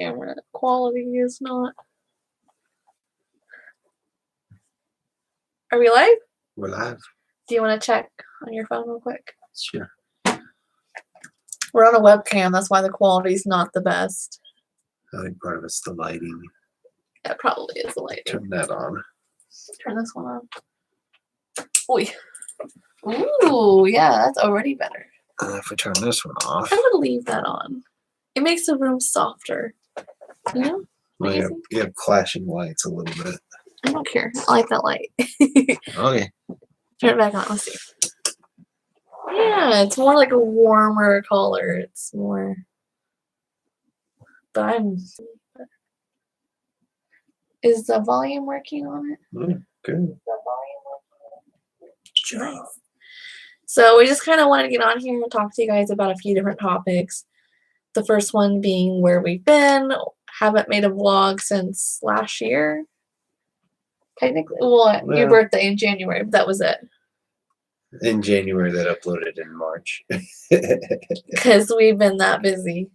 camera quality is not. Are we live? We're live. Do you want to check on your phone real quick? Sure. We're on a webcam, that's why the quality's not the best. I think part of it's the lighting. That probably is the lighting. Turn that on. Turn this one on. Oy. Ooh, yeah, that's already better. If we turn this one off. I'm gonna leave that on. It makes the room softer. You know? Well, you have clashing lights a little bit. I don't care. I like that light. Okay. Turn it back on. Let's see. Yeah, it's more like a warmer color. It's more. But I'm. Is the volume working on it? Good. Nice. So we just kind of wanted to get on here and talk to you guys about a few different topics. The first one being where we've been. Haven't made a vlog since last year. Technically, well, your birthday in January, but that was it. In January, that uploaded in March. Because we've been that busy.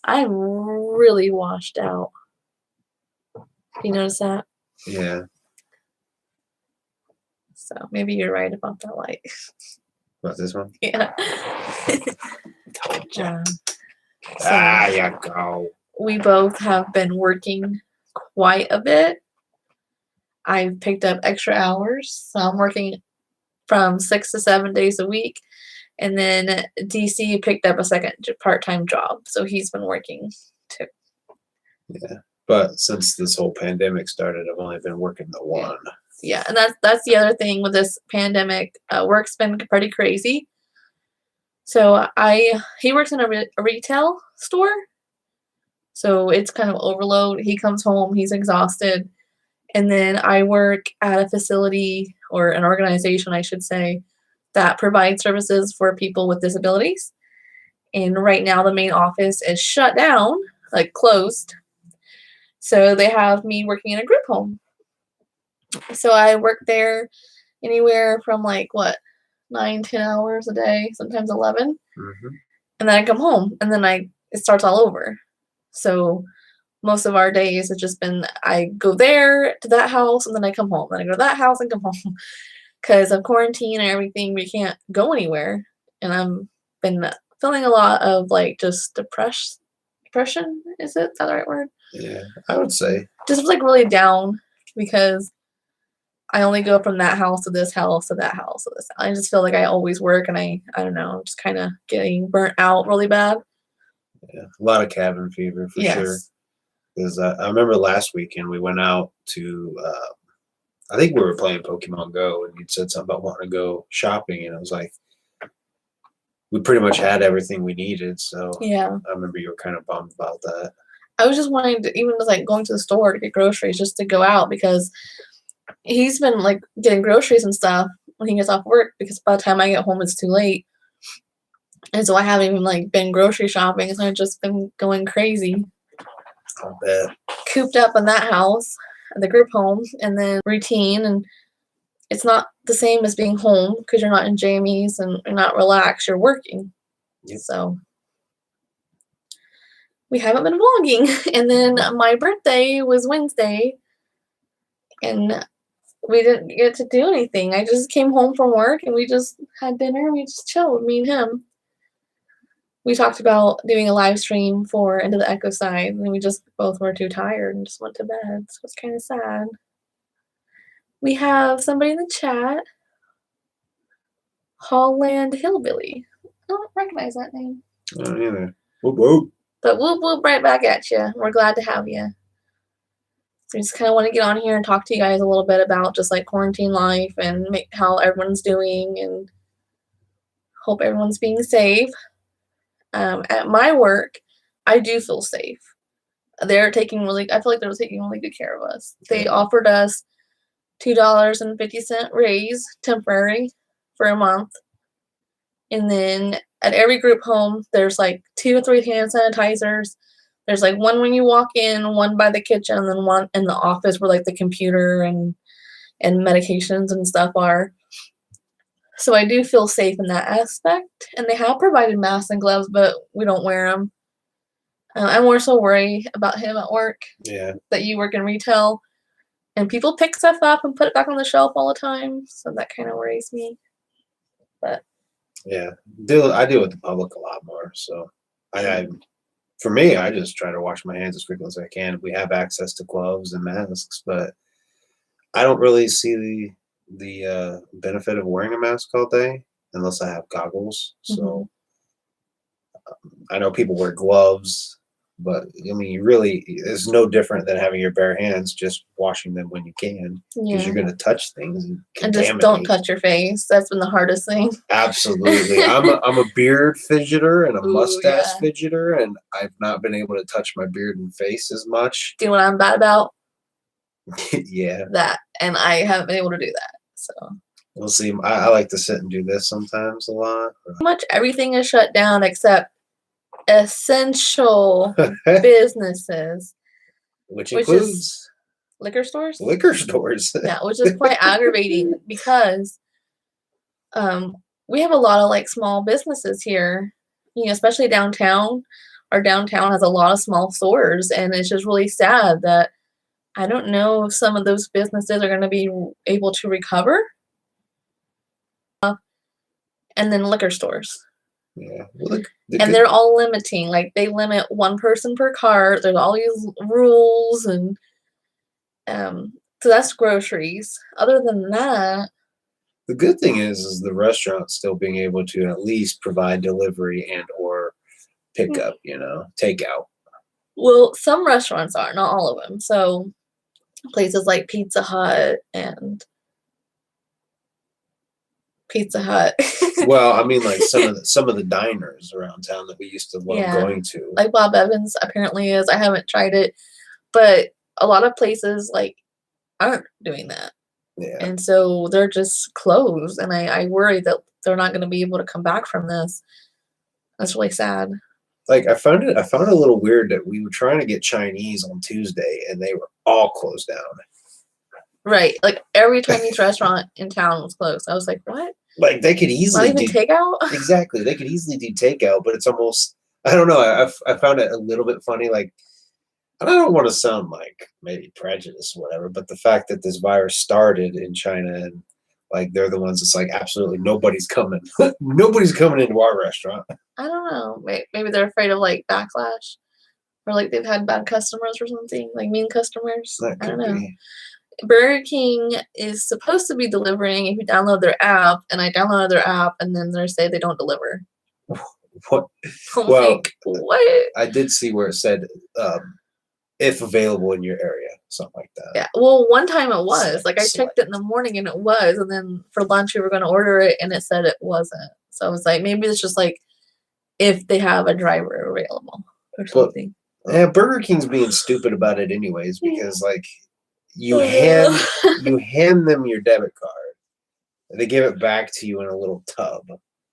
I'm really washed out. You notice that? Yeah. So maybe you're right about that light. What's this one? Yeah. You go. We both have been working quite a bit. I've picked up extra hours, so I'm working from 6 to 7 days a week. And then DC picked up a second part-time job, so he's been working too. Yeah, but since this whole pandemic started, I've only been working the one. Yeah, and that's the other thing with this pandemic. Work's been pretty crazy. So he works in a retail store, so it's kind of overload. He comes home, he's exhausted. And then I work at a facility, or an organization, I should say, that provides services for people with disabilities. And right now the main office is shut down, like closed. So they have me working in a group home. So I work there anywhere from 9-10 hours a day, sometimes 11. Mm-hmm. And then I come home, and then it starts all over. So most of our days have just been, I go there to that house, and then I come home. Then I go to that house and come home. Because of quarantine and everything, we can't go anywhere. And I've been feeling a lot of just depression. Is that the right word? Yeah, I would say. Just really down, because I only go from that house to this house to that house to this. I just feel like I always work, and I don't know, just kind of getting burnt out really bad. Yeah, a lot of cabin fever for sure. Because I remember last weekend we went out to, I think we were playing Pokemon Go, and you'd said something about wanting to go shopping, and I was like, we pretty much had everything we needed. So yeah, I remember you were kind of bummed about that. I was just wanting to, even just going to the store to get groceries, just to go out, because he's been getting groceries and stuff when he gets off work, because by the time I get home it's too late. And so I haven't even been grocery shopping, so I've just been going crazy. I bet. Cooped up in that house, the group home, and then routine, and it's not the same as being home, because you're not in jammies and you're not relaxed, you're working. Yep. So we haven't been vlogging. And then my birthday was Wednesday, and we didn't get to do anything. I just came home from work, and we just had dinner, and we just chilled, me and him. We talked about doing a live stream for Into the Echo Side, and we just both were too tired and just went to bed. So it's kind of sad. We have somebody in the chat, Holland Hillbilly. I don't recognize that name. I don't either. Whoop, whoop. But whoop whoop right back at you. We're glad to have you. So we just kind of want to get on here and talk to you guys a little bit about just quarantine life and how everyone's doing, and hope everyone's being safe. At my work, I do feel safe. They're taking I feel like they're taking really good care of us. They offered us $2.50 raise, temporary, for a month. And then at every group home, there's 2 to 3 hand sanitizers. There's one when you walk in, one by the kitchen, and then one in the office where the computer and medications and stuff are. So I do feel safe in that aspect. And they have provided masks and gloves, but we don't wear them. I more so worry about him at work. Yeah. That you work in retail, and people pick stuff up and put it back on the shelf all the time, so that kind of worries me. But yeah, I deal with the public a lot more, so for me, I just try to wash my hands as frequently as I can. We have access to gloves and masks, but I don't really see the benefit of wearing a mask all day unless I have goggles. So I know people wear gloves, but I mean, you really it's no different than having your bare hands, just washing them when you can, because you're going to touch things and and just don't touch your face. That's been the hardest thing. Absolutely, I'm a beard fidgeter and a mustache fidgeter, and I've not been able to touch my beard and face as much. Do you know what I'm bad about? Yeah, that, and I haven't been able to do that. So we'll see. I like to sit and do this sometimes a lot. Pretty much everything is shut down except essential businesses, which includes liquor stores. Liquor stores. Yeah, which is quite aggravating because we have a lot of like small businesses here, you know, especially downtown. Our downtown has a lot of small stores, and it's just really sad that I don't know if some of those businesses are going to be able to recover. And then liquor stores. Yeah. And they're all limiting. Like, they limit one person per cart. There's all these rules. And so that's groceries. Other than that. The good thing is the restaurant still being able to at least provide delivery and or pickup, you know, takeout. Well, some restaurants are, not all of them. So places like Pizza Hut. Well, I mean, like some of the diners around town that we used to love going to. Like Bob Evans apparently is. I haven't tried it, but a lot of places like aren't doing that. Yeah. And so they're just closed, and I worry that they're not going to be able to come back from this. That's really sad. Like I found it a little weird that we were trying to get Chinese on Tuesday and they were all closed down. Right. Like every Chinese restaurant in town was closed. I was like, what? Like they could easily do takeout. Exactly. They could easily do takeout, but it's almost, I don't know. I found it a little bit funny. Like, and I don't want to sound like maybe prejudiced or whatever, but the fact that this virus started in China and like they're the ones that's like absolutely nobody's coming. Nobody's coming into our restaurant. I don't know. Maybe they're afraid of like backlash, or like they've had bad customers or something, like mean customers. I don't know. Burger King is supposed to be delivering if you download their app, and I downloaded their app, and then they say they don't deliver. What? Well, like, what? I did see where it said if available in your area, something like that. Yeah. Well, one time it was. Like I checked it in the morning and it was, and then for lunch we were going to order it and it said it wasn't. So I was like, maybe it's just like if they have a driver available or something. But, yeah, Burger King's being stupid about it anyways because like you hand them your debit card, and they give it back to you in a little tub.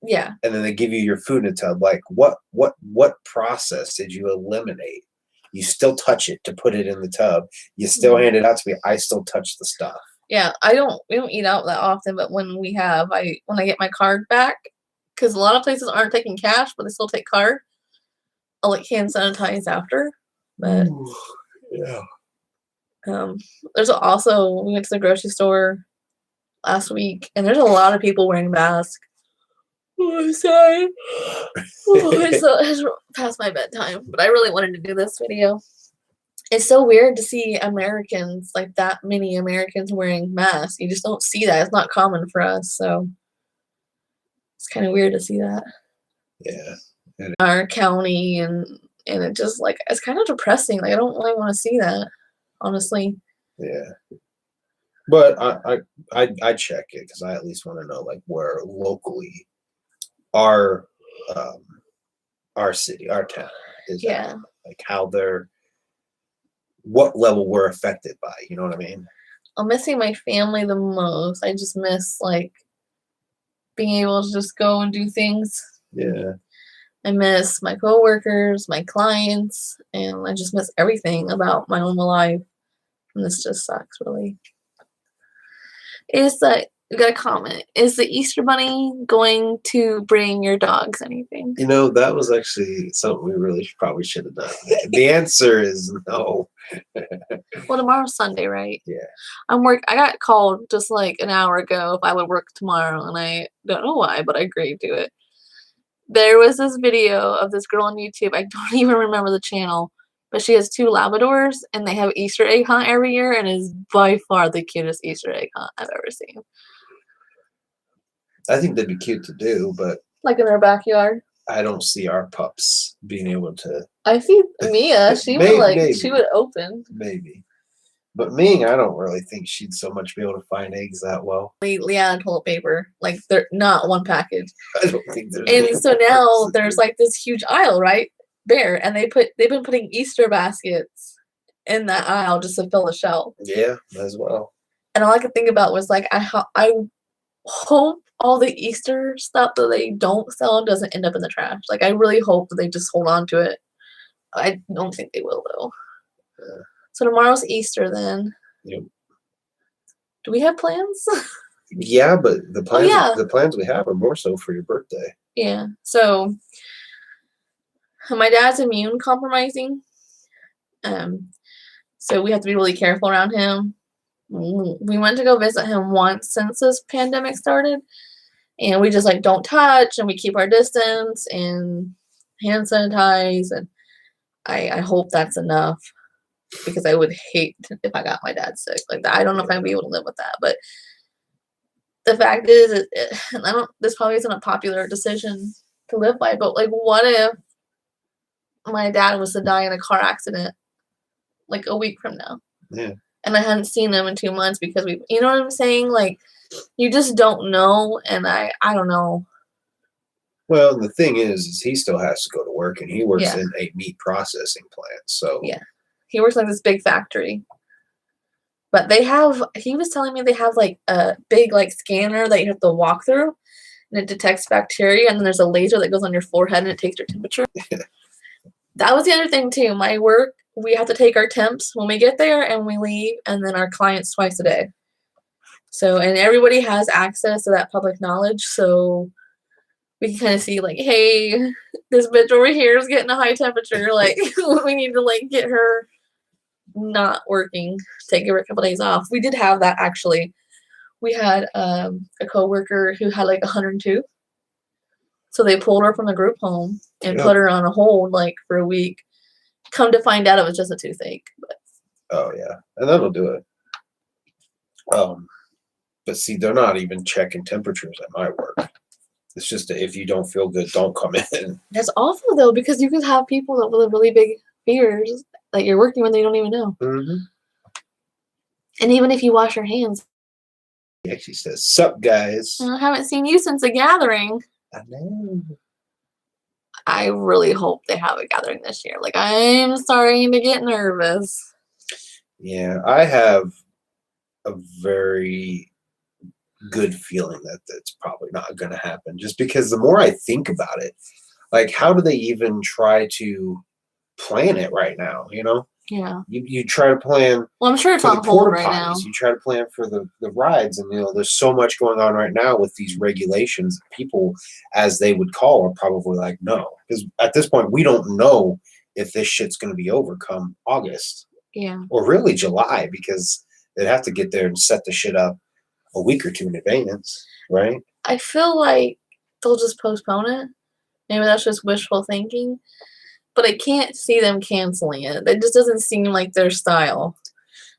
Yeah. And then they give you your food in a tub. Like what process did you eliminate? You still touch it to put it in the tub. You still hand it out to me. I still touch the stuff. Yeah, we don't eat out that often, but when we have, when I get my card back, because a lot of places aren't taking cash, but they still take card. I'll like hand sanitize after. But yeah. There's also, we went to the grocery store last week, and there's a lot of people wearing masks. Oh, I'm sorry. It's past my bedtime, but I really wanted to do this video. It's so weird to see Americans, like that many Americans wearing masks. You just don't see that. It's not common for us, so it's kind of weird to see that. Yeah. Our county, and it just like, it's kind of depressing. Like I don't really want to see that, honestly. Yeah. But I check it because I at least want to know like where locally our city, our town is at, like how what level we're affected by, you know what I mean? I'm missing my family the most. I just miss like being able to just go and do things. Yeah. I miss my coworkers, my clients, and I just miss everything about my normal life. And this just sucks, really. It's like We got a comment. Is the Easter Bunny going to bring your dogs anything? You know, that was actually something we really probably should have done. The answer is no. Well, tomorrow's Sunday, right? Yeah. I got called just like an hour ago if I would work tomorrow, and I don't know why, but I agreed to it. There was this video of this girl on YouTube. I don't even remember the channel, but she has 2 Labradors, and they have Easter egg hunt every year, and it is by far the cutest Easter egg hunt I've ever seen. I think that'd be cute to do, but like in their backyard. I don't see our pups being able to. I see Mia. She she would open. Maybe. But Ming, I don't really think she'd so much be able to find eggs that well. Yeah, toilet paper. Like they're not one package. I don't think there's. And so now there's like this huge aisle, right? There. And they've been putting Easter baskets in that aisle just to fill the shelf. Yeah, as well. And all I could think about was like I hope all the Easter stuff that they don't sell doesn't end up in the trash. Like I really hope that they just hold on to it. I don't think they will though. Yeah. So tomorrow's Easter then. Yep. Do we have plans? Yeah, but the plans we have are more so for your birthday. Yeah. So my dad's immune compromising. So we have to be really careful around him. We went to go visit him once since this pandemic started. And we just like don't touch and we keep our distance and hand sanitize, and I hope that's enough, because I would hate if I got my dad sick like that. I don't know if I'd be able to live with that, but the fact is, this probably isn't a popular decision to live by, but like what if my dad was to die in a car accident like a week from now? Yeah. And I hadn't seen him in 2 months because you know what I'm saying? Like, you just don't know, and I don't know. Well, the thing is he still has to go to work, and he works in a meat processing plant. So yeah, he works like this big factory. But he was telling me they have like a big like scanner that you have to walk through, and it detects bacteria, and then there's a laser that goes on your forehead and it takes your temperature. That was the other thing too. My work, we have to take our temps when we get there and we leave, and then our clients twice a day. So, and everybody has access to that public knowledge, so we can kind of see like, hey, this bitch over here is getting a high temperature. Like, we need to like get her not working, take her a couple days off. We did have that actually. We had a coworker who had like 102. So they pulled her from the group home and put her on a hold like for a week. Come to find out it was just a toothache. But. Oh yeah, and that'll do it. But see, they're not even checking temperatures at my work. It's just that if you don't feel good, don't come in. That's awful though, because you could have people that with really big fevers that you're working with, they don't even know. Mm-hmm. And even if you wash your hands. He actually says, "Sup, guys? I haven't seen you since the gathering." I know. I really hope they have a gathering this year. Like, I'm starting to get nervous. Yeah, I have a very good feeling that that's probably not going to happen, just because the more I think about it, like, how do they even try to plan it right now, you know? Yeah. You try to plan. Well, I'm sure it's on hold right now. You try to plan for the rides, and you know there's so much going on right now with these regulations. People, as they would call, are probably like, no, because at this point we don't know if this shit's going to be over come August. Yeah. Or really July, because they'd have to get there and set the shit up a week or two in advance, right? I feel like they'll just postpone it. Maybe that's just wishful thinking. But I can't see them canceling it. It just doesn't seem like their style.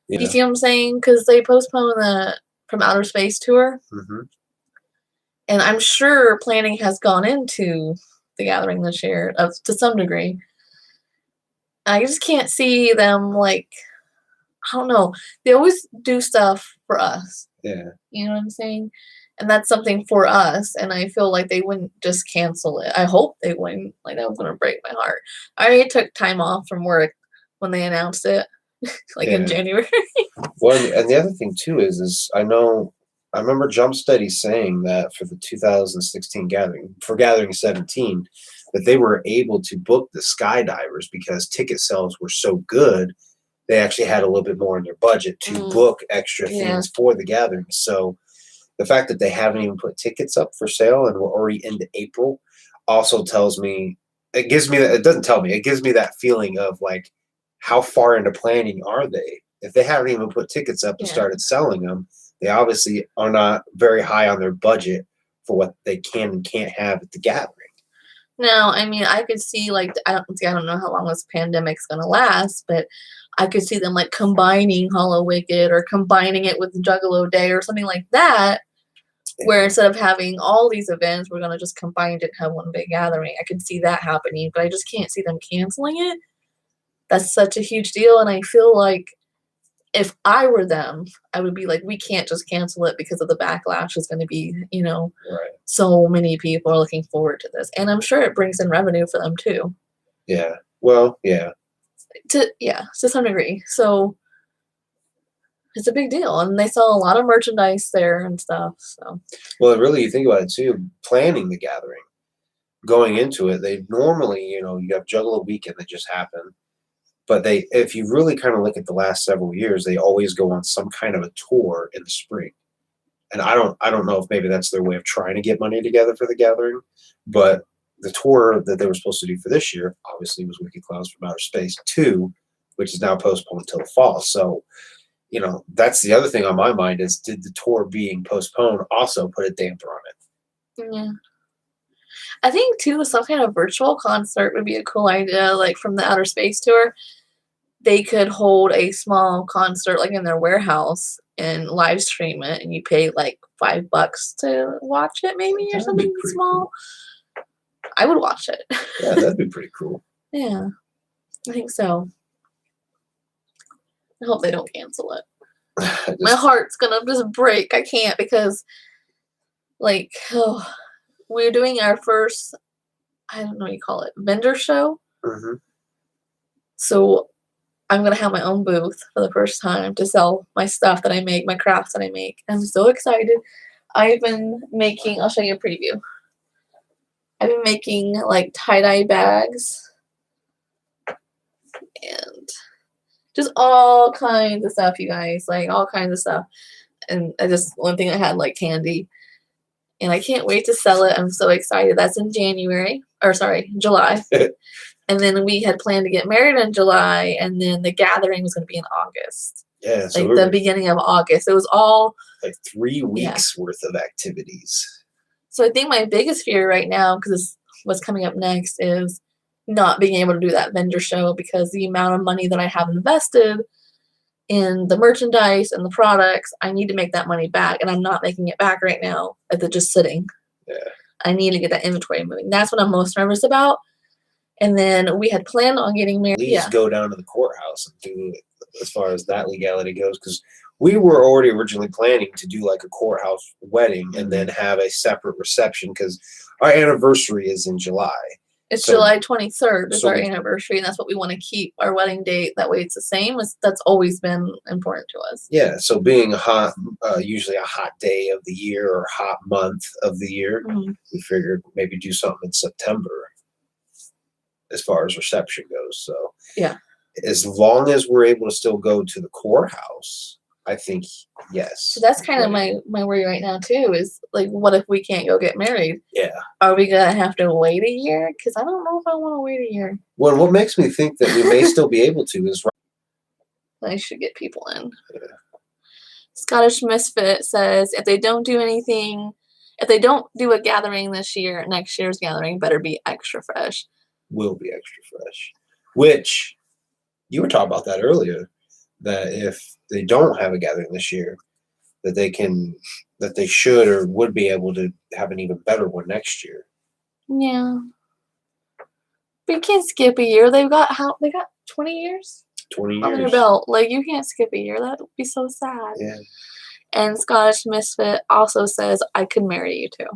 Yeah. You see what I'm saying? Because they postponed the From Outer Space tour. Mm-hmm. And I'm sure planning has gone into the gathering this year to some degree. I just can't see them, like, I don't know. They always do stuff for us. Yeah. You know what I'm saying? And that's something for us, and I feel like they wouldn't just cancel it. I hope they wouldn't. Like, that was going to break my heart. I already took time off from work when they announced it, like in January. Well, and the other thing, too, is I remember Jump Steady saying that for the 2016 gathering, for Gathering 17, that they were able to book the skydivers because ticket sales were so good, they actually had a little bit more in their budget to book extra things for the gathering. So the fact that they haven't even put tickets up for sale and we're already into April also tells me, it gives me that, it doesn't tell me, it gives me that feeling of like, how far into planning are they? If they haven't even put tickets up and started selling them, they obviously are not very high on their budget for what they can and can't have at the gathering. Now, I mean, I could see like I don't know how long this pandemic's gonna last, but I could see them like combining Hollow Wicked or combining it with Juggalo Day or something like that, where instead of having all these events, we're gonna just combine it and have one big gathering. I could see that happening, but I just can't see them canceling it. That's such a huge deal, and I feel like if I were them, I would be like, we can't just cancel it because of the backlash is going to be, so many people are looking forward to this. And I'm sure it brings in revenue for them too. Yeah. Well, yeah. To some degree. So it's a big deal. And they sell a lot of merchandise there and stuff. So well, really, you think about it too, planning the gathering, going into it, they normally, you have Juggalo weekend that just happened. But if you really kind of look at the last several years, they always go on some kind of a tour in the spring. And I don't know if maybe that's their way of trying to get money together for the gathering. But the tour that they were supposed to do for this year, obviously, was Wicked Clowns from Outer Space 2, which is now postponed until the fall. So, that's the other thing on my mind is, did the tour being postponed also put a damper on it? Yeah. I think too, some kind of virtual concert would be a cool idea, like from the Outer Space tour. They could hold a small concert like in their warehouse and live stream it, and you pay like $5 to watch it, maybe, or something small. Cool. I would watch it. Yeah, that'd be pretty cool. Yeah, I think so. I hope they don't cancel it. My heart's gonna just break. I can't because, we're doing our first, I don't know what you call it, vendor show. Mm-hmm. So I'm going to have my own booth for the first time to sell my stuff that I make, my crafts that I make. I'm so excited. I've been making, I'll show you a preview. I've been making like tie-dye bags and just all kinds of stuff, you guys, like all kinds of stuff. And one thing I had like candy. And I can't wait to sell it. I'm so excited. That's in July. And then we had planned to get married in July, and then the gathering was going to be in August. Yeah, so like the beginning of August. It was all like 3 weeks worth of activities. So I think my biggest fear right now, because what's coming up next, is not being able to do that vendor show because the amount of money that I have invested in the merchandise and the products, I need to make that money back, and I'm not making it back right now. It's just sitting. Yeah. I need to get that inventory moving. That's what I'm most nervous about. And then we had planned on getting married. Please go down to the courthouse and do it as far as that legality goes, because we were already originally planning to do like a courthouse wedding and then have a separate reception because our anniversary is in July. It's July 23rd is our anniversary, and that's what we want to keep our wedding date. That way it's the same. That's always been important to us. Yeah, so being usually a hot day of the year or hot month of the year, we figured maybe do something in September as far as reception goes. So yeah, as long as we're able to still go to the courthouse, I think yes. So that's kind of my worry right now too, is like, what if we can't go get married? Yeah. Are we gonna have to wait a year? Because I don't know if I want to wait a year. Well, what makes me think that we may still be able to is I should get people in. Yeah. Scottish Misfit says if they don't do a gathering this year, next year's gathering better be extra fresh. Will be extra fresh. Which you were talking about that earlier, that if they don't have a gathering this year, that they should or would be able to have an even better one next year. Yeah. But you can't skip a year. They got 20 years? 20 years on their belt. Like, you can't skip a year. That would be so sad. Yeah. And Scottish Misfit also says, I could marry you too.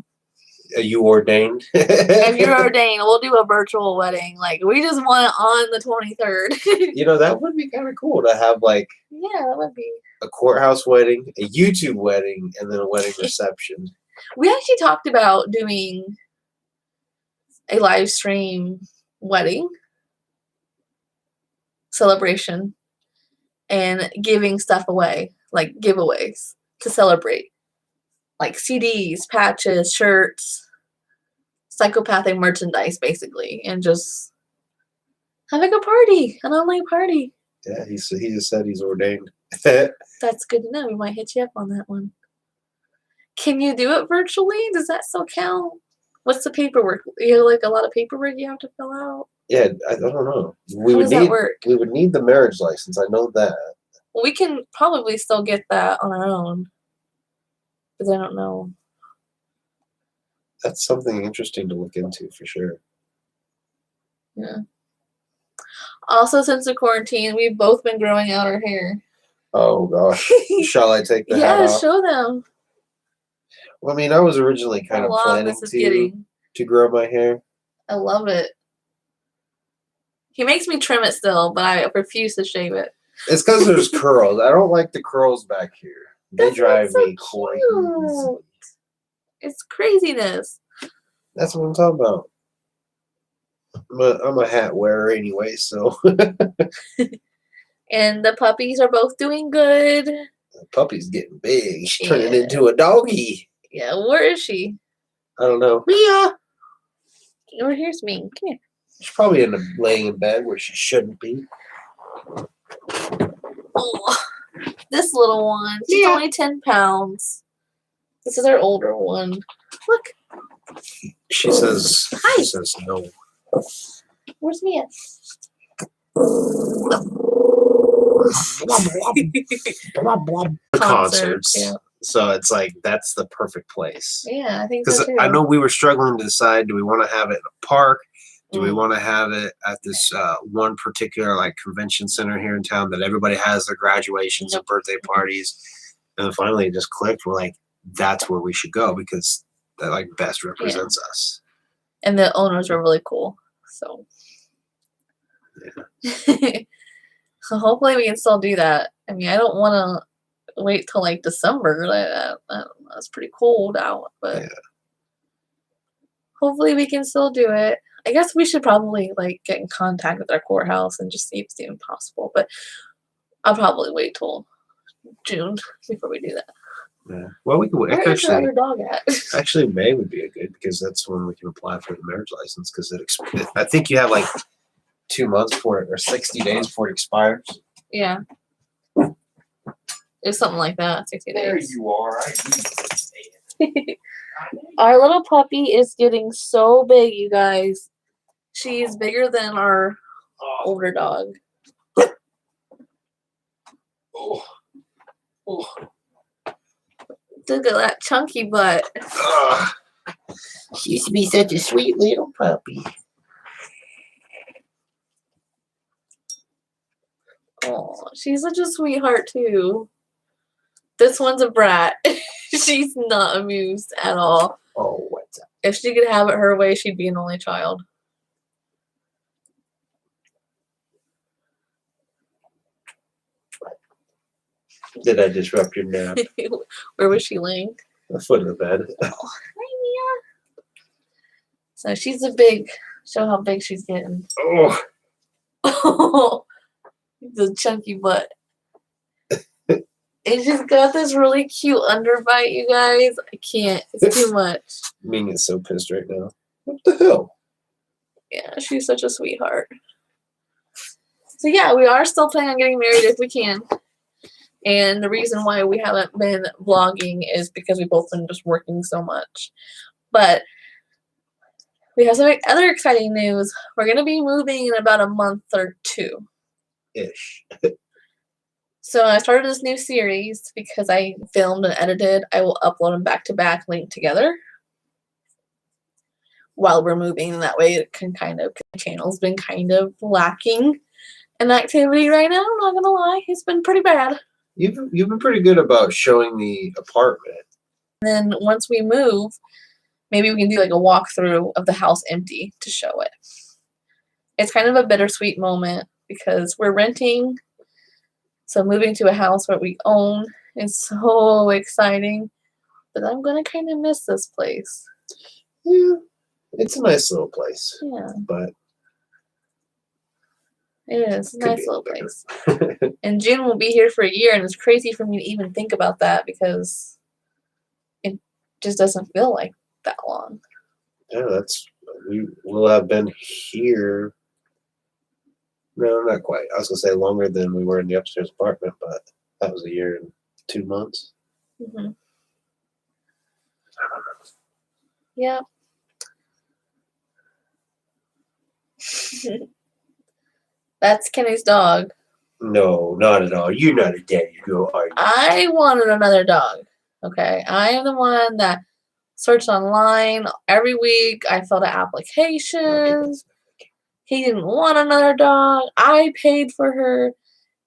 Are you ordained? If you're ordained, we'll do a virtual wedding. Like, we just want it on the 23rd. That would be kind of cool to have, like, yeah, that would be a courthouse wedding, a YouTube wedding, and then a wedding reception. We actually talked about doing a live stream wedding celebration and giving stuff away, like giveaways to celebrate. like CDs, patches, shirts, psychopathic merchandise, basically, and just having a party, an online party. Yeah, he just said he's ordained. That's good to know. We might hit you up on that one. Can you do it virtually? Does that still count? What's the paperwork? You have like a lot of paperwork you have to fill out? Yeah, I don't know. How does that work? We would need the marriage license. I know that. Well, we can probably still get that on our own. But I don't know. That's something interesting to look into for sure. Yeah. Also, since the quarantine, we've both been growing out our hair. Oh gosh. Shall I take the hat off? Yeah, show them. Well, I mean, I was originally kind of planning to grow my hair. I love it. He makes me trim it still, but I refuse to shave it. It's because there's curls. I don't like the curls back here. They drive me crazy. It's craziness. That's what I'm talking about. I'm a hat wearer anyway, so. And the puppies are both doing good. The puppy's getting big. She's turning into a doggy. Yeah, where is she? I don't know. Mia! Oh, here's me. Come here. She's probably laying in bed where she shouldn't be. Oh, this little one. She's only 10 pounds. This is our older one. Look. She says. Hi. She says no. Where's Mia? Concerts. Yeah. So it's like that's the perfect place. Yeah, I think so too. Because I know we were struggling to decide: do we want to have it in a park? Do we want to have it at this one particular like convention center here in town that everybody has their graduations and birthday parties? And then finally, it just clicked. We're like, that's where we should go because that like best represents us. And the owners are really cool. So. Yeah. So hopefully we can still do that. I mean, I don't want to wait till like December. That's pretty cold out, but hopefully we can still do it. I guess we should probably like get in contact with our courthouse and just see if it's even possible. But I'll probably wait till June before we do that. Yeah. Well, we can wait. Where is your other dog at? Actually, May would be a good because that's when we can apply for the marriage license because I think you have like 2 months for it or 60 days before it expires. Yeah. It's something like that. 60 days. There you are. Our little puppy is getting so big, you guys. She's bigger than our older dog. Oh. Look at that chunky butt. She used to be such a sweet little puppy. Oh, she's such a sweetheart too. This one's a brat. She's not amused at all. Oh, what's up? If she could have it her way, she'd be an only child. Did I disrupt your nap? Where was she laying? The foot of the bed. Oh, hi, Mia. So she's a big. Show how big she's getting. Oh. Oh, the chunky butt. And she's got this really cute underbite, you guys. I can't. It's too much. Ming is so pissed right now. What the hell? Yeah, she's such a sweetheart. So yeah, we are still planning on getting married if we can. And the reason why we haven't been vlogging is because we've both been just working so much. But we have some other exciting news. We're going to be moving in about a month or two. Ish. So I started this new series because I filmed and edited. I will upload them back to back, linked together while we're moving. And that way it can the channel's been kind of lacking in activity right now. I'm not going to lie. It's been pretty bad. You've been pretty good about showing the apartment. And then once we move, maybe we can do like a walkthrough of the house empty to show it. It's kind of a bittersweet moment because we're renting. So moving to a house where we own is so exciting. But I'm going to kind of miss this place. Yeah, it's a nice little place. Yeah. But it is a nice little place. And June will be here for a year, and it's crazy for me to even think about that because in just doesn't feel like that long. Yeah, we will have been here. No, not quite. I was gonna say longer than we were in the upstairs apartment, but that was a year and 2 months. Mm-hmm. Yeah. That's Kenny's dog. No, not at all. You're not a daddy girl, are you? I wanted another dog. Okay. I am the one that searched online every week. I filled out applications. He didn't want another dog. I paid for her.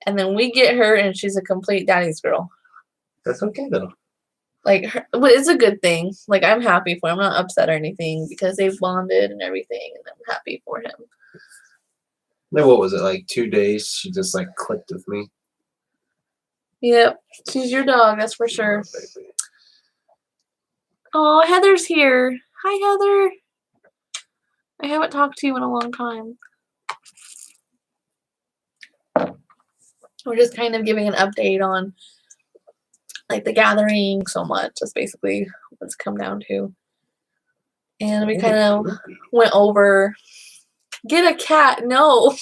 And then we get her and she's a complete daddy's girl. That's okay though. Like, but it's a good thing. Like, I'm happy for him. I'm not upset or anything because they've bonded and everything, and I'm happy for him. Then what was it, like 2 days? She just like clicked with me. Yep, she's your dog, that's for sure. Oh, Heather's here. Hi, Heather. I haven't talked to you in a long time. We're just kind of giving an update on like the gathering so much. That's basically what it's come down to. And we kind of went over, get a cat. No.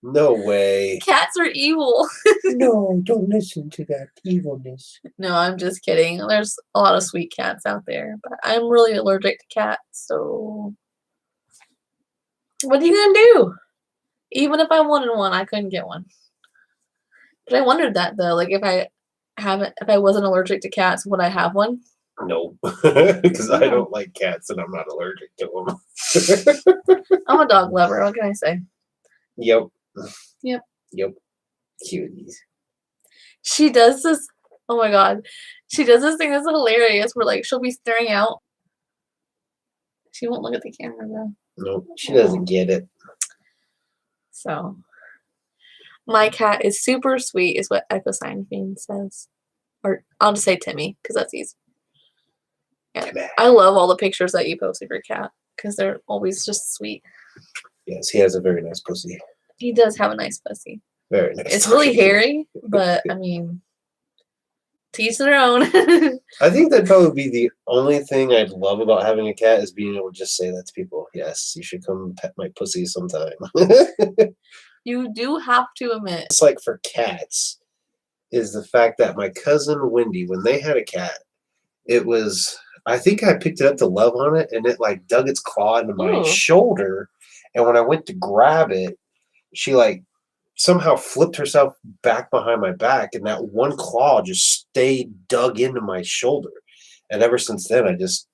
No way. Cats are evil. No, don't listen to that evilness. No, I'm just kidding. There's a lot of sweet cats out there, but I'm really allergic to cats, so what are you gonna do? Even if I wanted one, I couldn't get one. But I wondered that though, like if I wasn't allergic to cats, would I have one? No, because I don't like cats and I'm not allergic to them. I'm a dog lover. What can I say? Yep. Yep. Yep. Cuties. She does this. Oh my god, she does this thing that's hilarious. Where like she'll be staring out. She won't look at the camera though. Nope, she doesn't get it. So, my cat is super sweet, is what Echo Sign Fiend says. Or I'll just say Timmy, because that's easy. Yeah. I love all the pictures that you post of your cat, because they're always just sweet. Yes, he has a very nice pussy. He does have a nice pussy. Very nice. It's really hairy, but I mean, to each their own. I think that'd probably be the only thing I'd love about having a cat is being able to just say that to people. Yes, you should come pet my pussy sometime. You do have to admit. It's like for cats is the fact that my cousin Wendy, when they had a cat, it was, I think I picked it up to love on it and it like dug its claw into my shoulder. And when I went to grab it, she like somehow flipped herself back behind my back and that one claw just stayed dug into my shoulder. And ever since then, I just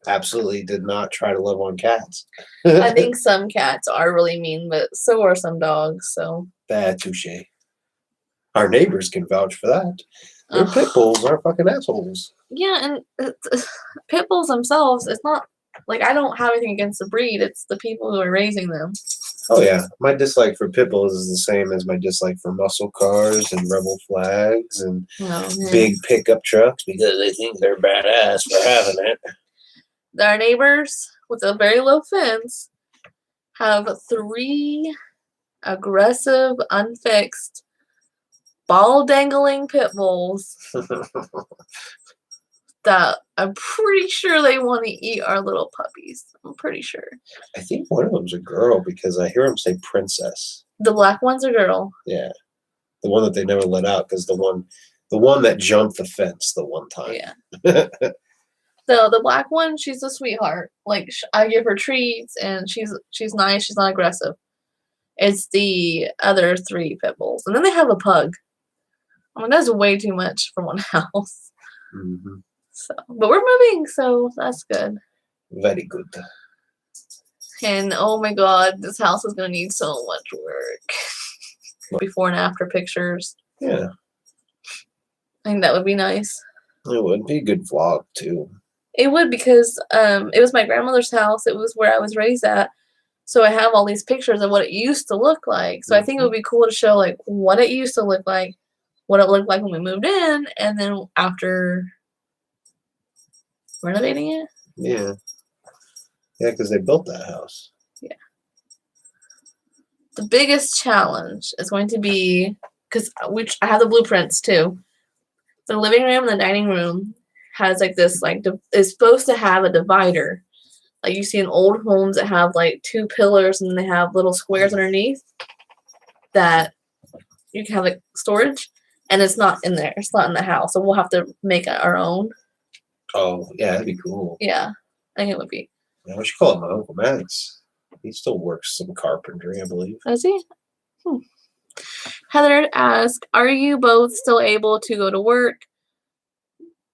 absolutely did not try to love on cats. I think some cats are really mean, but so are some dogs. So touche. Our neighbors can vouch for that. Their pit bulls are fucking assholes. Yeah, and pit bulls themselves, it's not like I don't have anything against the breed. It's the people who are raising them. Oh yeah, my dislike for pit bulls is the same as my dislike for muscle cars and rebel flags and big pickup trucks because they think they're badass for having it. Our neighbors with a very low fence have 3 aggressive, unfixed, ball dangling pit bulls that I'm pretty sure they want to eat our little puppies. I'm pretty sure. I think one of them's a girl because I hear them say princess. The black one's a girl. Yeah, the one that they never let out because the one that jumped the fence the one time. Yeah. So the black one, she's a sweetheart. Like I give her treats and she's nice. She's not aggressive. It's the other 3 pit bulls, and then they have a pug. I mean, that's way too much for one house. Mm-hmm. So, but we're moving, so that's good. Very good. And oh my god, this house is gonna need so much work. Before and after pictures. Yeah. I think that would be nice. It would be a good vlog too. It would, because it was my grandmother's house. It was where I was raised at. So I have all these pictures of what it used to look like. So I think it would be cool to show like what it used to look like, what it looked like when we moved in, and then after renovating it. Yeah. Yeah, because they built that house. Yeah. The biggest challenge is going to be, because I have the blueprints too. The living room and the dining room has like this like is supposed to have a divider. Like you see in old homes that have like 2 pillars and they have little squares underneath that you can have like storage, and it's not in there. It's not in the house, so we'll have to make our own. Oh yeah, that'd be cool. Yeah, I think it would be. Yeah, we should call him my Uncle Megz. He still works some carpentry, I believe. Does he? Heather asked, "Are you both still able to go to work?"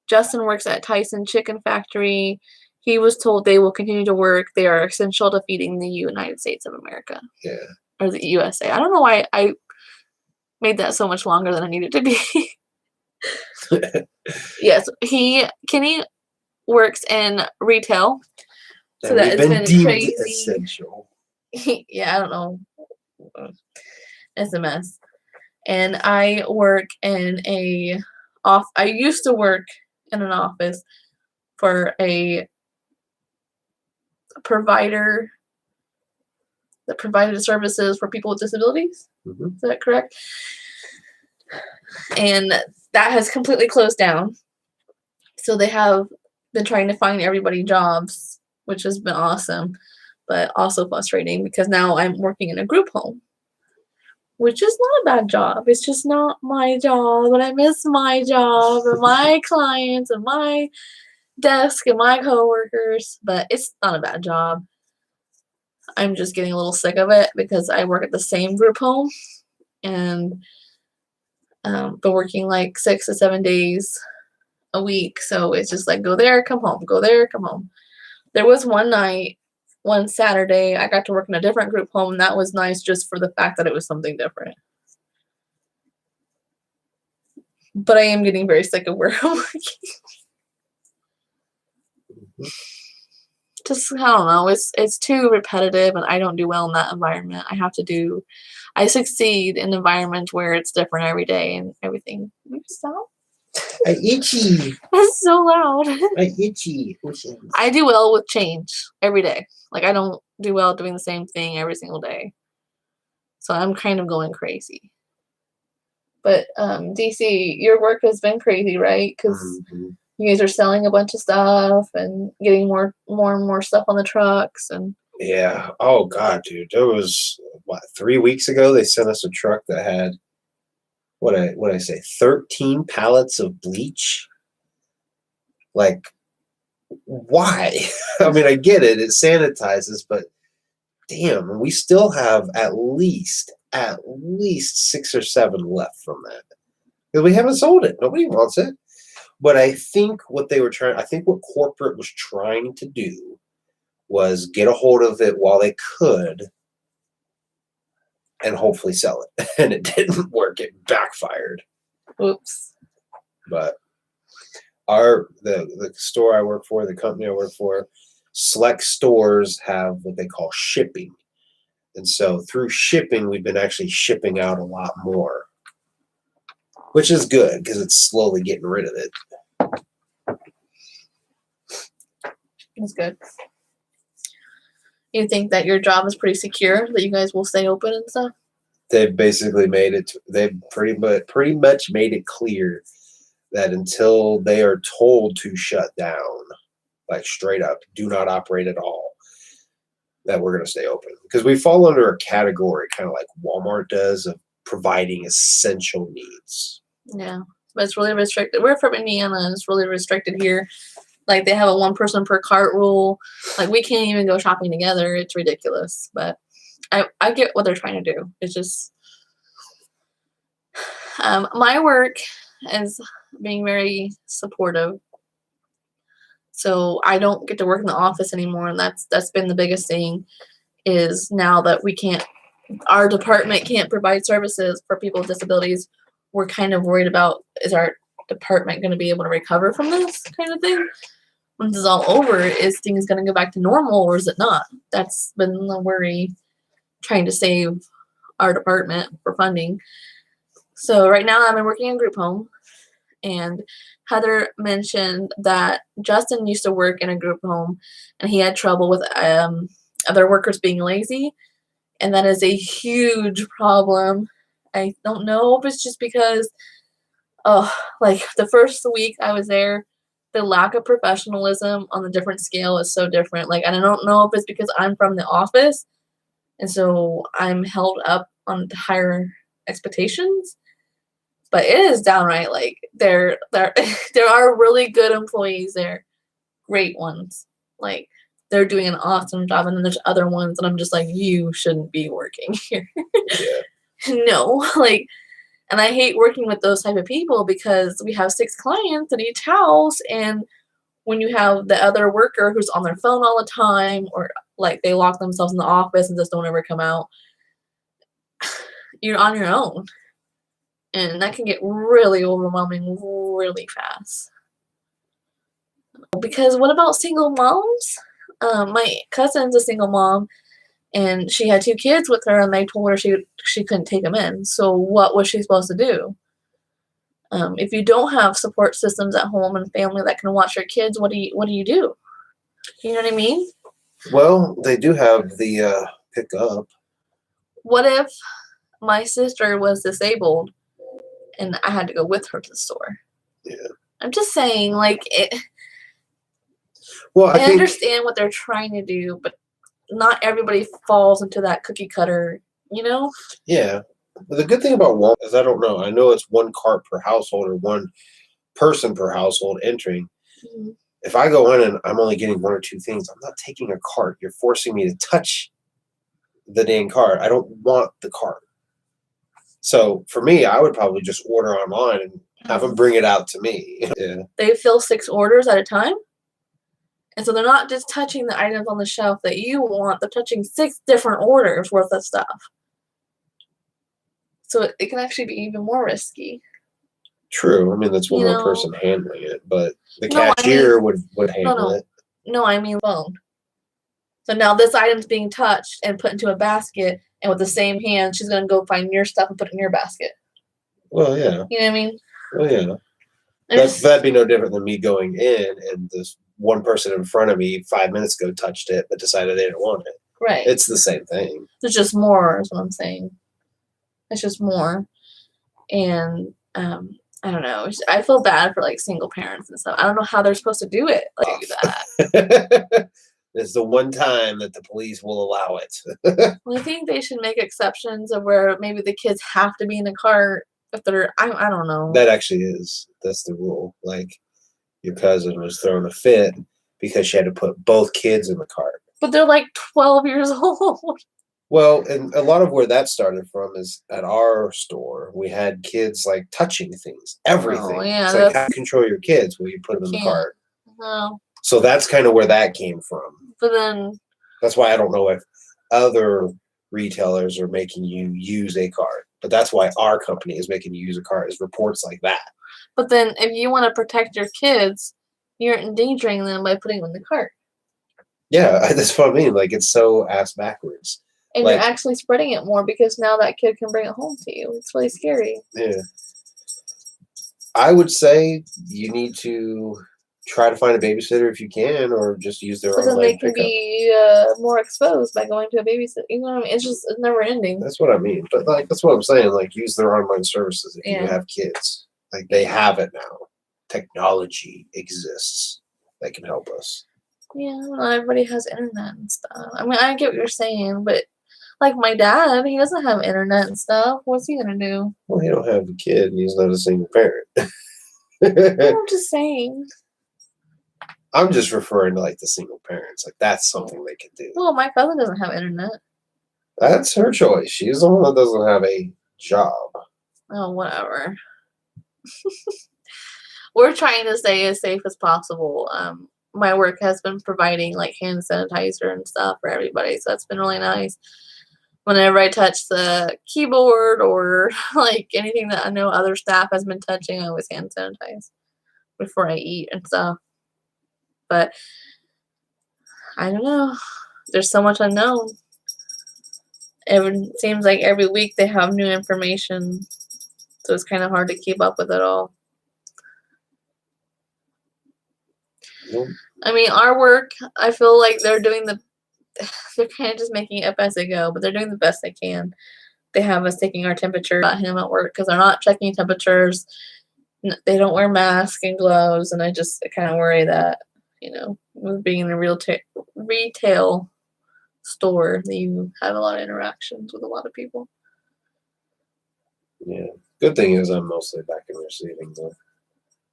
Justin works at Tyson Chicken Factory. He was told they will continue to work. They are essential to feeding the United States of America. Yeah. Or the USA. I don't know why I made that so much longer than it needed to be. Yes, Kenny works in retail. So that has been crazy. Essential. Yeah, I don't know. It's a mess. And I work in I used to work in an office for a provider that provided services for people with disabilities. Mm-hmm. Is that correct? And that has completely closed down. So they have been trying to find everybody jobs, which has been awesome, but also frustrating because now I'm working in a group home, which is not a bad job. It's just not my job, and I miss my job and my clients and my desk and my coworkers, but it's not a bad job. I'm just getting a little sick of it because I work at the same group home and been working like 6 to 7 days a week. So it's just like go there, come home, go there, come home. There was one Saturday, I got to work in a different group home, and that was nice just for the fact that it was something different. But I am getting very sick of where I'm working. Just, I don't know, it's too repetitive, and I don't do well in that environment. I succeed in an environment where it's different every day and everything. Can you stop? I itchy. That's so loud. I itchy. I do well with change every day. Like, I don't do well doing the same thing every single day. So I'm kind of going crazy. But DC, your work has been crazy, right? Because you guys are selling a bunch of stuff and getting more and more stuff on the trucks. And yeah. Oh God, dude. There was 3 weeks ago they sent us a truck that had what I say 13 pallets of bleach. Like, why? I mean, I get it. It sanitizes, but damn, we still have at least 6 or 7 left from that because we haven't sold it. Nobody wants it. But I think what corporate was trying to do was get a hold of it while they could and hopefully sell it. And it didn't work. It backfired. Oops. But the store I work for, the company I work for, select stores have what they call shipping. And so through shipping, we've been actually shipping out a lot more, which is good because it's slowly getting rid of it. That's good. You think that your job is pretty secure, that you guys will stay open and stuff? They've basically made it. They've pretty much made it clear that until they are told to shut down, like straight up, do not operate at all, that we're going to stay open. Because we fall under a category, kind of like Walmart does, of providing essential needs. Yeah, but it's really restricted. We're from Indiana, and it's really restricted here. Like, they have a 1 person per cart rule. Like, we can't even go shopping together. It's ridiculous. But I get what they're trying to do. It's just my work is being very supportive. So I don't get to work in the office anymore, and that's been the biggest thing. Is now that our department can't provide services for people with disabilities, we're kind of worried about, is our department going to be able to recover from this kind of thing? When this is all over, is things going to go back to normal, or is it not? That's been the worry, trying to save our department for funding. So right now I'm working in group home, and Heather mentioned that Justin used to work in a group home, and he had trouble with other workers being lazy, and that is a huge problem. I don't know if it's just because, like the first week I was there the lack of professionalism on the different scale is so different. Like, and I don't know if it's because I'm from the office, and so I'm held up on higher expectations, but it is downright like there there are really good employees there, great ones. Like they're doing an awesome job, and then there's other ones and I'm just like, you shouldn't be working here. Yeah. No, like, and I hate working with those type of people because we have 6 clients in each house, and when you have the other worker who's on their phone all the time, or like they lock themselves in the office and just don't ever come out, you're on your own. And that can get really overwhelming really fast. Because what about single moms? My cousin's a single mom, and she had 2 kids with her, and they told her she couldn't take them in. So what was she supposed to do? If you don't have support systems at home and family that can watch your kids, what do you do? You know what I mean? Well, they do have the pickup. What if my sister was disabled and I had to go with her to the store? Yeah. I'm just saying, like, it. Well, I understand what they're trying to do, but not everybody falls into that cookie cutter, you know? Yeah. But the good thing about Walmart is I don't know. I know it's 1 cart per household or 1 person per household entering. Mm-hmm. If I go in and I'm only getting 1 or 2 things, I'm not taking a cart. You're forcing me to touch the dang cart. I don't want the cart. So for me, I would probably just order online and have them bring it out to me. Yeah. They fill 6 orders at a time? And so they're not just touching the items on the shelf that you want, they're touching 6 different orders worth of stuff. So it can actually be even more risky. True. I mean, that's one more person handling it, but the cashier would handle it. No, I mean phone. So now this item's being touched and put into a basket, and with the same hand, she's going to go find your stuff and put it in your basket. Well, yeah. You know what I mean? Well, yeah. That'd be no different than me going in and this one person in front of me 5 minutes ago touched it but decided they didn't want it. Right. It's the same thing. There's just more is what I'm saying. It's just more. And I don't know. I feel bad for like single parents and stuff. I don't know how they're supposed to do it like that. It's the one time that the police will allow it. Well, I think they should make exceptions of where maybe the kids have to be in a cart if they're. I don't know. That actually is. That's the rule. Like your cousin was throwing a fit because she had to put both kids in the cart. But they're like 12 years old. Well, and a lot of where that started from is at our store, we had kids like touching things, everything. Oh, yeah, it's like, how do you control your kids? Well, you put them in the cart. No. So that's kind of where that came from. But then. That's why I don't know if other retailers are making you use a cart. But that's why our company is making you use a cart, is reports like that. But then if you want to protect your kids, you're endangering them by putting them in the cart. Yeah, that's what I mean. Like, it's so ass backwards. And you're actually spreading it more because now that kid can bring it home to you. It's really scary. Yeah. I would say you need to try to find a babysitter if you can, or just use their online pickup. Then they can be more exposed by going to a babysitter. You know what I mean? It's never ending. That's what I mean. But like, that's what I'm saying. Like, use their online services if you have kids. Like, they have it now. Technology exists that can help us. Yeah, not everybody has internet and stuff. I mean, I get what you're saying, but like my dad, he doesn't have internet and stuff. What's he gonna do? Well, he don't have a kid, and he's not a single parent. I'm just saying. I'm just referring to like the single parents. Like, that's something they can do. Well, my cousin doesn't have internet. That's her choice. She's the one that doesn't have a job. Oh, whatever. We're trying to stay as safe as possible. My work has been providing like hand sanitizer and stuff for everybody, so that's been really nice. Whenever I touch the keyboard or like anything that I know other staff has been touching, I always hand sanitize before I eat and stuff. But I don't know. There's so much unknown. It seems like every week they have new information, so it's kind of hard to keep up with it all. Yep. I mean, our work, I feel like they're kind of just making it up as they go, but they're doing the best they can. They have us taking our temperature at him at work because they're not checking temperatures. they don't wear masks and gloves, and I kind of worry that, with being in a retail store, that you have a lot of interactions with a lot of people. Yeah. Good thing is I'm mostly back in receiving, though.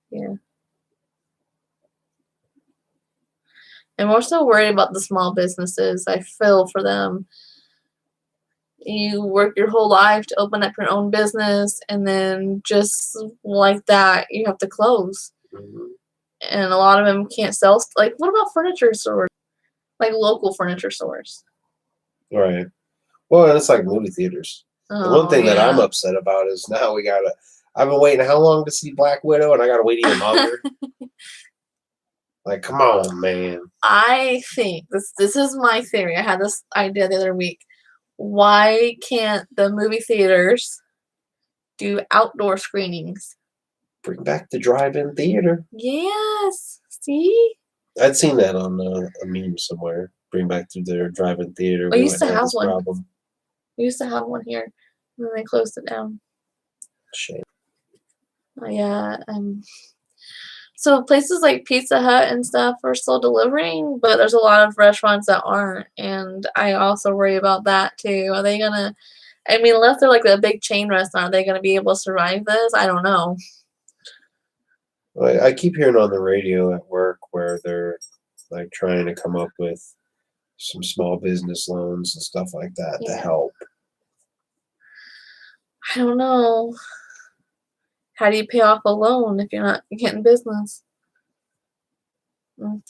Yeah. And we're so worried about the small businesses. I feel for them. You work your whole life to open up your own business, and then just like that, you have to close. Mm-hmm. And a lot of them can't sell. Like, what about furniture stores? Like local furniture stores. Right. Well, it's like movie theaters. The one thing that I'm upset about is now I've been waiting how long to see Black Widow, and I gotta wait even longer. Like, come on, man. I think this is my theory. I had this idea the other week. Why can't the movie theaters do outdoor screenings? Bring back the drive-in theater. Yes. See? I'd seen that on a meme somewhere. Bring back to their drive-in theater. We used to have one. Problem. We used to have one here, and then they closed it down. Shame. Yeah. So places like Pizza Hut and stuff are still delivering, but there's a lot of restaurants that aren't, and I also worry about that too. Are they gonna? I mean, unless they're like a big chain restaurant, are they gonna be able to survive this? I don't know. I keep hearing on the radio at work where they're like trying to come up with some small business loans and stuff like that to help. I don't know. How do you pay off a loan if you're not getting business?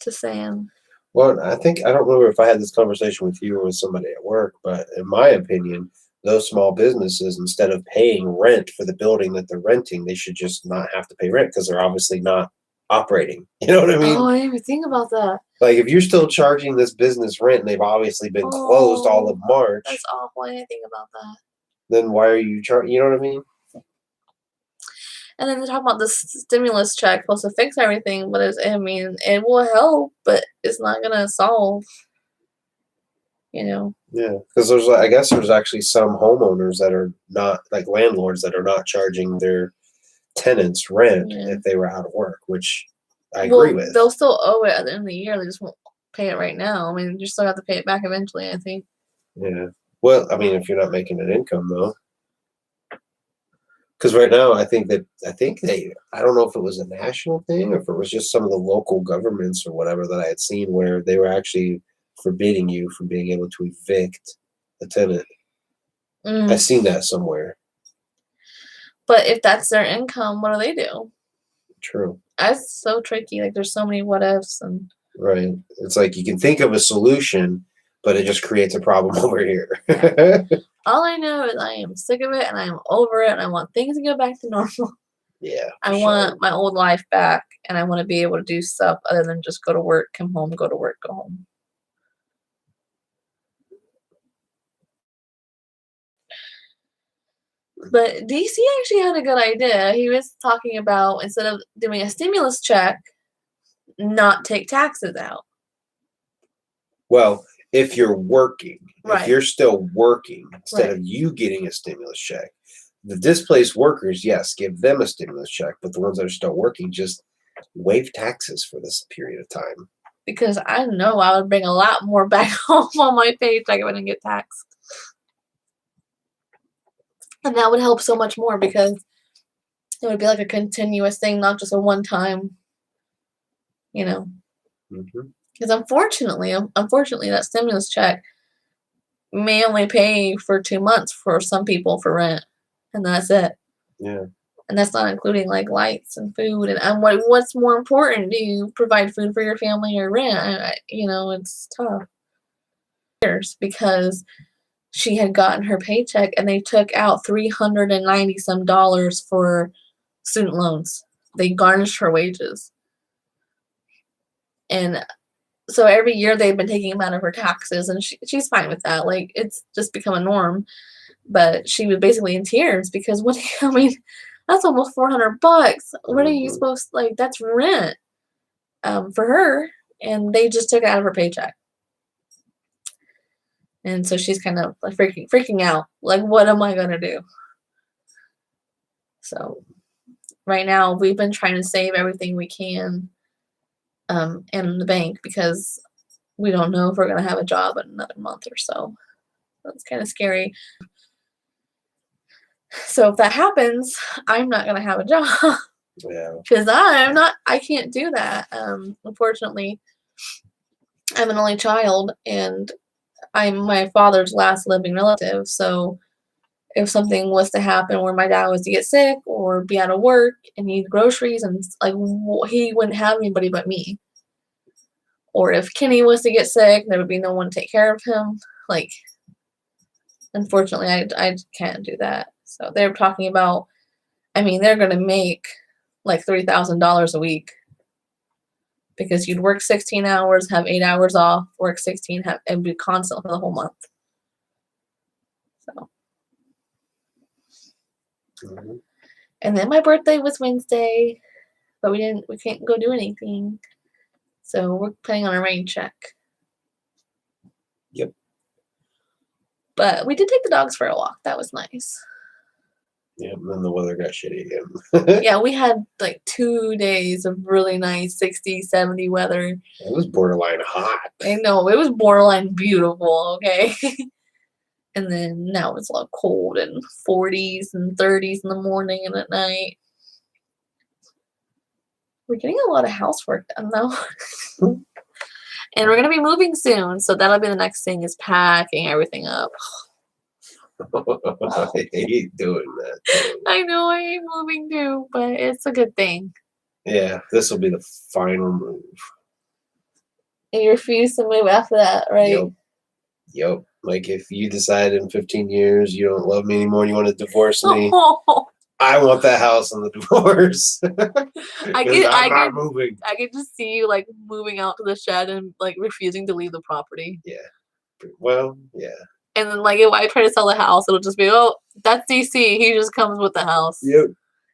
Just saying. Well, I don't remember if I had this conversation with you or with somebody at work, but in my opinion, those small businesses, instead of paying rent for the building that they're renting, they should just not have to pay rent because they're obviously not operating. You know what I mean? Oh, I didn't even think about that. Like, if you're still charging this business rent and they've obviously been closed all of March. That's awful. I didn't think about that. Then why are you charging? You know what I mean? And then they're talking about the stimulus check supposed to fix everything, but it will help, but it's not gonna solve. Yeah, because I guess there's actually some homeowners that are not, like landlords that are not charging their tenants rent if they were out of work, which I agree with. They'll still owe it at the end of the year. They just won't pay it right now. I mean, you still have to pay it back eventually, I think. Yeah. Well, I mean, if you're not making an income though. Because right now, I think I don't know if it was a national thing or if it was just some of the local governments or whatever that I had seen where they were actually forbidding you from being able to evict a tenant. I've seen that somewhere. But if that's their income, what do they do? True. That's so tricky. Like, there's so many what ifs. Right. It's like you can think of a solution, but it just creates a problem over here. All I know is I am sick of it and I am over it and I want things to go back to normal. Yeah. I want my old life back and I want to be able to do stuff other than just go to work, come home, go to work, go home. But DC actually had a good idea. He was talking about, instead of doing a stimulus check, not take taxes out. Well, if you're working, if you're still working, instead of you getting a stimulus check, the displaced workers, yes, give them a stimulus check, but the ones that are still working, just waive taxes for this period of time. Because I know I would bring a lot more back home on my paycheck if I didn't get taxed. And that would help so much more because it would be like a continuous thing, not just a one-time, Because unfortunately, that stimulus check may only pay for 2 months for some people for rent, and that's it. Yeah. And that's not including like lights and food and what's more important? Do you provide food for your family or rent? It's tough. Because she had gotten her paycheck and they took out $390 some for student loans. They garnished her wages. And so every year they've been taking them out of her taxes, and she's fine with that. Like, it's just become a norm. But she was basically in tears because that's almost $400. What are you supposed to, like, that's rent for her, and they just took it out of her paycheck. And so she's kind of like freaking out. Like, what am I gonna do? So right now we've been trying to save everything we can in the bank because we don't know if we're going to have a job in another month or so. That's kind of scary. So if that happens, I'm not going to have a job. Yeah. Because I can't do that. Unfortunately, I'm an only child and I'm my father's last living relative. So if something was to happen where my dad was to get sick or be out of work and need groceries and like he wouldn't have anybody but me. Or if Kenny was to get sick, there would be no one to take care of him. Like, unfortunately, I can't do that. So they're talking about, I mean, they're going to make like $3,000 a week because you'd work 16 hours, have 8 hours off, work 16, and be constant for the whole month. So. Mm-hmm. And then my birthday was Wednesday, but we can't go do anything. So we're planning on a rain check. Yep. But we did take the dogs for a walk. That was nice. Yeah, and then the weather got shitty again. Yeah, we had like 2 days of really nice 60, 70 weather. It was borderline hot. I know, it was borderline beautiful, okay? And then now it's a lot cold and 40s and 30s in the morning and at night. We're getting a lot of housework done though. And we're going to be moving soon, so that'll be the next thing is packing everything up. I hate doing that. I know, I hate moving too, but it's a good thing. Yeah, this will be the final move. And you refuse to move after that, right? Yep. Like if you decide in 15 years you don't love me anymore and you want to divorce me, I want that house on the divorce. I'm not moving. I get to see you like moving out to the shed and like refusing to leave the property. Yeah. Well, yeah. And then like if I try to sell the house, it'll just be, oh, that's DC. He just comes with the house. Yep.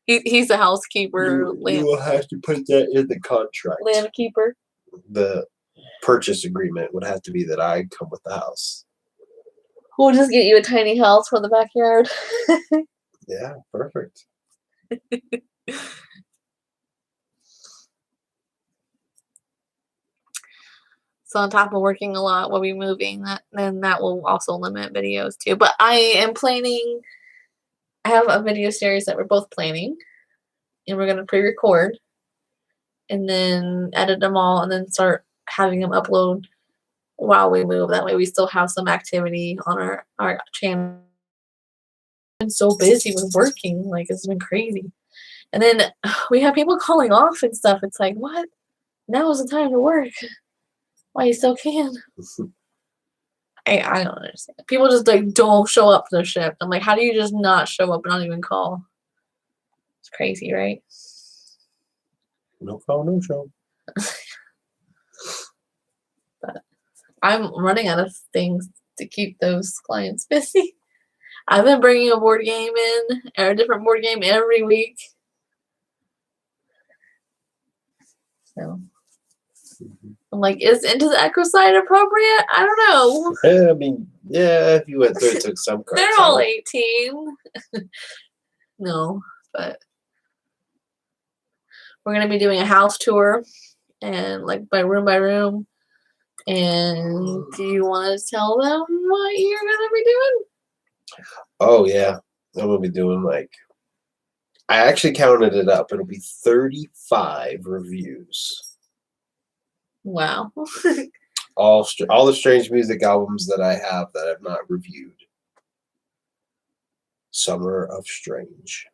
He's the housekeeper. You will have to put that in the contract. Landkeeper. The purchase agreement would have to be that I come with the house. We'll just get you a tiny house for the backyard. Yeah, perfect. So on top of working a lot, we'll be moving. That will also limit videos too. But I am planning. I have a video series that we're both planning, and we're gonna pre-record, and then edit them all, and then start having them upload while we move. That way, we still have some activity on our channel. I've been so busy with working, like it's been crazy. And then we have people calling off and stuff. It's like, what? Now is the time to work. Why you still can? I don't understand. People just like don't show up for their shift. I'm like, how do you just not show up and not even call? It's crazy, right? No call, no show. But I'm running out of things to keep those clients busy. I've been bringing a board game in, or a different board game every week. So I'm like, is Into the Echo Side appropriate? I don't know. Yeah, I mean, yeah, if you went through it, took some cards. They're all 18. No, but we're gonna be doing a house tour and like by room. And do you want to tell them what you're gonna be doing? Oh yeah, I'm gonna be doing like. I actually counted it up. It'll be 35 reviews. Wow. all the strange music albums that I have that I've not reviewed. Summer of Strange.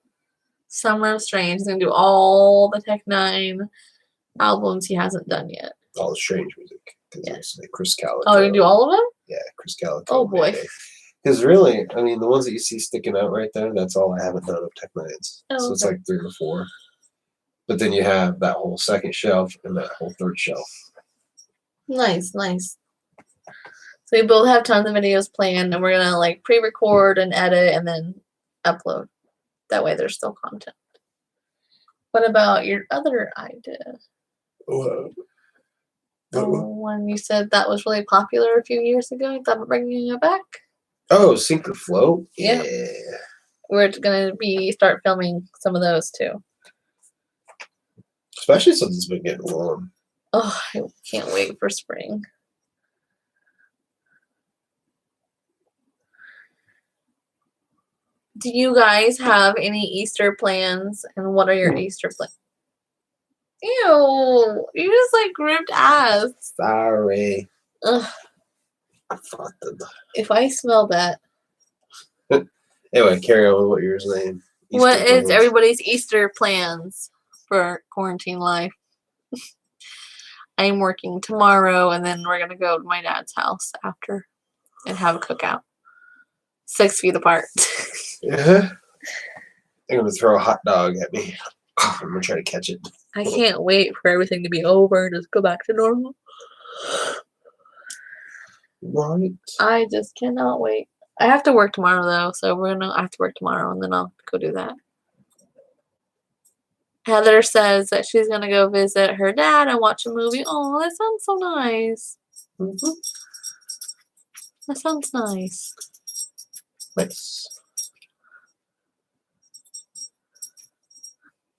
Summer of Strange. He's gonna do all the Tech Nine albums he hasn't done yet. All the strange music. Yes. Like Chris Calico. Oh, you do all of them? Yeah, Chris Calico. Oh boy. Because really, I mean, the ones that you see sticking out right there, that's all I haven't done of Tech Nines. Oh, so it's like 3 or 4. But then you have that whole second shelf and that whole third shelf. Nice. So we both have tons of videos planned, and we're gonna like pre-record and edit and then upload. That way there's still content. What about your other idea? The one you said that was really popular a few years ago. You thought about bringing it back? Oh, Sink or Float? Yeah. We're gonna start filming some of those too. Especially since it's been getting warm. Oh, I can't wait for spring. Do you guys have any Easter plans? And what are your Easter plans? Ew, you just like ripped ass. Sorry. Ugh. I thought that. If I smell that. Anyway, carry on with what you were saying. What is everybody's Easter plans for quarantine life? I'm working tomorrow, and then we're gonna go to my dad's house after and have a cookout. 6 feet apart. Yeah. They're gonna throw a hot dog at me. I'm gonna try to catch it. I can't wait for everything to be over and just go back to normal. Right. I just cannot wait. I have to work tomorrow though, so I have to work tomorrow and then I'll go do that. Heather says that she's gonna go visit her dad and watch a movie. Oh, that sounds so nice. That sounds nice. Nice.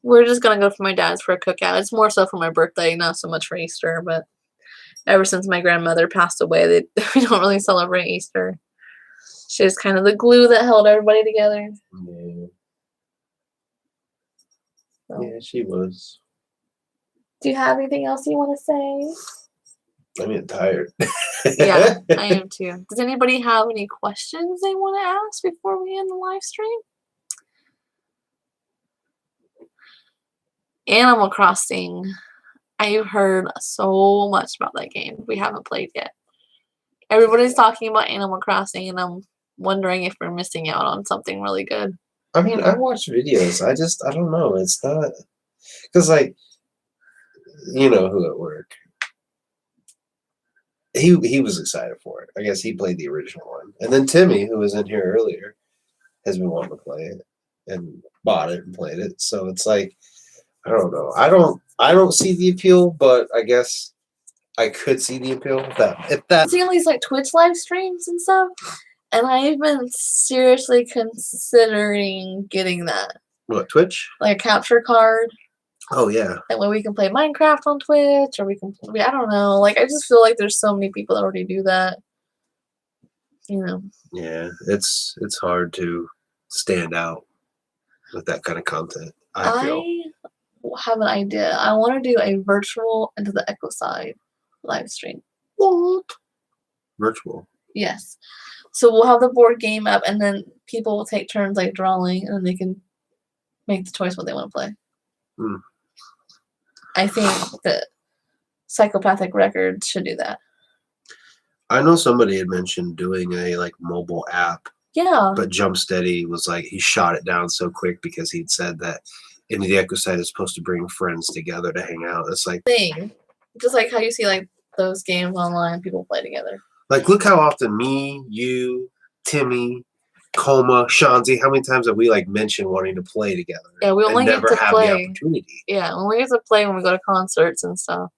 We're just gonna go for my dad's for a cookout. It's more so for my birthday, not so much for Easter, but ever since my grandmother passed away, we don't really celebrate Easter. She's kind of the glue that held everybody together. Yeah. So. Yeah, she was. Do you have anything else you want to say? I'm getting tired. Yeah, I am too. Does anybody have any questions they want to ask before we end the live stream? Animal Crossing. I've heard so much about that game. We haven't played yet. Everybody's talking about Animal Crossing, and I'm wondering if we're missing out on something really good. I mean, I watch videos. I don't know. It's not because, like, you know who at work. He was excited for it. I guess he played the original one, and then Timmy, who was in here earlier, has been wanting to play it and bought it and played it. So it's like, I don't know. I don't see the appeal, but I guess I could see the appeal if that. See all these like Twitch live streams and stuff, and I've been seriously considering getting that. What, Twitch? Like a capture card. Oh yeah. That way we can play Minecraft on Twitch, or we can. I don't know. Like I just feel like there's so many people that already do that. You know. Yeah, it's hard to stand out with that kind of content. I feel. Have an idea. I want to do a virtual Into the Echo Side live stream. What? Virtual? Yes. So we'll have the board game up, and then people will take turns like drawing, and then they can make the choice what they want to play. Hmm. I think that Psychopathic Records should do that. I know somebody had mentioned doing a like mobile app. Yeah. But Jump Steady was like, he shot it down so quick because he'd said that Into the Echo Side is supposed to bring friends together to hang out. It's like thing. Just like how you see like those games online, people play together. Like, look how often me, you, Timmy, Coma, Shanzi, how many times have we like mentioned wanting to play together? Yeah, we only never get to have play. the opportunity. Yeah, we only get to play when we go to concerts and stuff.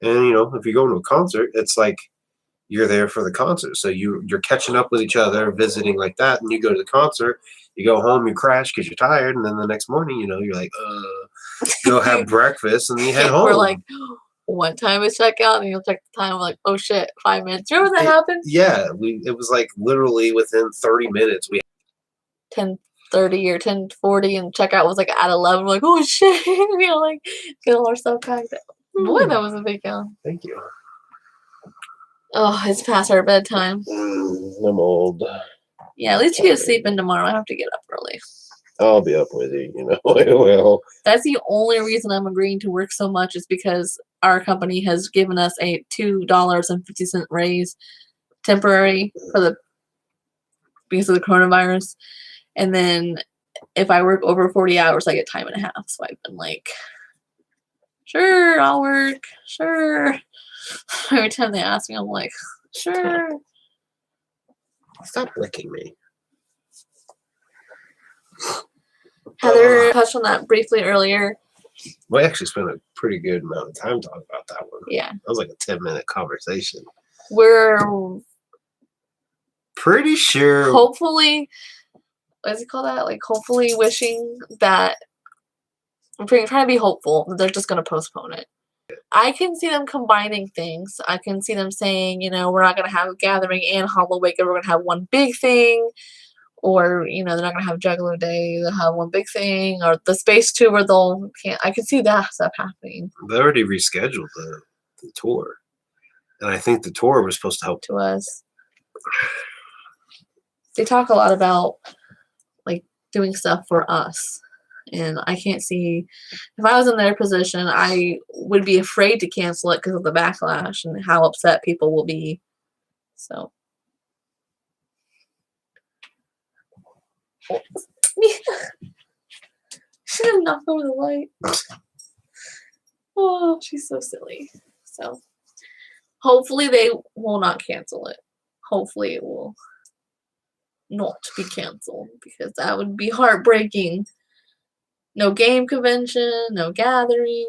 And you know, if you go to a concert, it's like you're there for the concert. So you're catching up with each other, visiting like that, and you go to the concert, you go home, you crash because you're tired, and then the next morning, you know, you're like, go have breakfast, and then you head home. We're like, one time is check out, and you'll check the time. We're like, oh shit, 5 minutes. Remember when that happened? Yeah, it was like literally within 30 minutes. We 10:30 or 10:40, and checkout was like at 11. We're like, oh shit, you know, like get all our stuff packed up. Boy, that was a big yawn. Thank you. Oh, it's past our bedtime. I'm old. Yeah, at least you get to sleep in tomorrow. I have to get up early. I'll be up with you, you know. Well, that's the only reason I'm agreeing to work so much is because our company has given us a $2.50 raise, temporary because of the coronavirus. And then if I work over 40 hours, I get time and a half. So I've been like, sure, I'll work. Sure. Every time they ask me, I'm like, sure. Stop licking me. Heather touched on that briefly earlier. We actually spent a pretty good amount of time talking about that one. Yeah. That was like a 10-minute conversation. We're pretty sure. Hopefully, what does he call that? Like, hopefully wishing that I'm trying to be hopeful that they're just gonna postpone it. I can see them combining things. I can see them saying, we're not gonna have a gathering and Halloween, we're gonna have one big thing. Or, they're not gonna have Juggalo Day, they'll have one big thing, or the space tour, I can see that stuff happening. They already rescheduled the tour. And I think the tour was supposed to help to us. They talk a lot about like doing stuff for us. And I can't see, if I was in their position, I would be afraid to cancel it because of the backlash and how upset people will be. So. She didn't knock over the light. Oh, she's so silly. So, hopefully they will not cancel it. Hopefully it will not be canceled because that would be heartbreaking. No game convention, no gathering.